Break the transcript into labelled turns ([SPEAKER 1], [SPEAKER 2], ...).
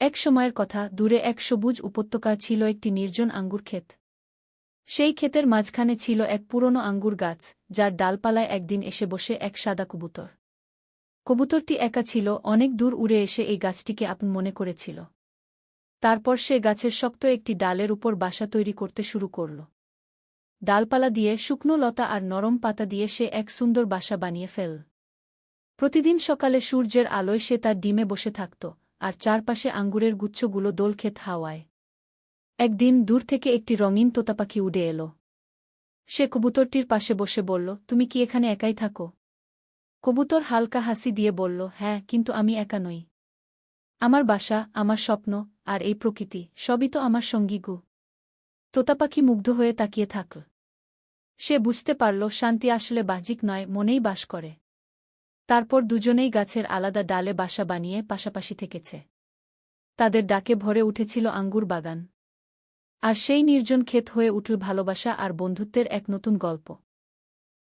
[SPEAKER 1] এক সময়ের কথা, দূরে এক সবুজ উপত্যকা ছিল একটি নির্জন আঙ্গুর ক্ষেত। সেই ক্ষেতের মাঝখানে ছিল এক পুরনো আঙ্গুর গাছ, যার ডালপালায় একদিন এসে বসে এক সাদা কবুতর। কবুতরটি একা ছিল, অনেক দূর উড়ে এসে এই গাছটিকে আপন মনে করেছিল। তারপর সে গাছের শক্ত একটি ডালের উপর বাসা তৈরি করতে শুরু করল। ডালপালা দিয়ে, শুকনো লতা আর নরম পাতা দিয়ে সে এক সুন্দর বাসা বানিয়ে ফেল। প্রতিদিন সকালে সূর্যের আলোয় সে তার ডিমে বসে থাকত, আর চারপাশে আঙ্গুরের গুচ্ছগুলো দোল খেত হাওয়ায়। একদিন দূর থেকে একটি রঙিন তোতাপাখি উড়ে এল। সে কবুতরটির পাশে বসে বলল, তুমি কি এখানে একাই থাকো? কবুতর হালকা হাসি দিয়ে বলল, হ্যাঁ, কিন্তু আমি একা নই। আমার বাসা, আমার স্বপ্ন, আর এই প্রকৃতি, সবই তো আমার সঙ্গী গু। তোতাপাখি মুগ্ধ হয়ে তাকিয়ে থাকল। সে বুঝতে পারল, শান্তি আসলে বাহ্যিক নয়, মনেই বাস করে। তারপর দুজনেই গাছের আলাদা ডালে বাসা বানিয়ে পাশাপাশি থেকেছে। তাদের ডাকে ভরে উঠেছিল আঙ্গুর বাগান। আর সেই নির্জন ক্ষেত হয়ে উঠল ভালোবাসা আর বন্ধুত্বের এক নতুন গল্প।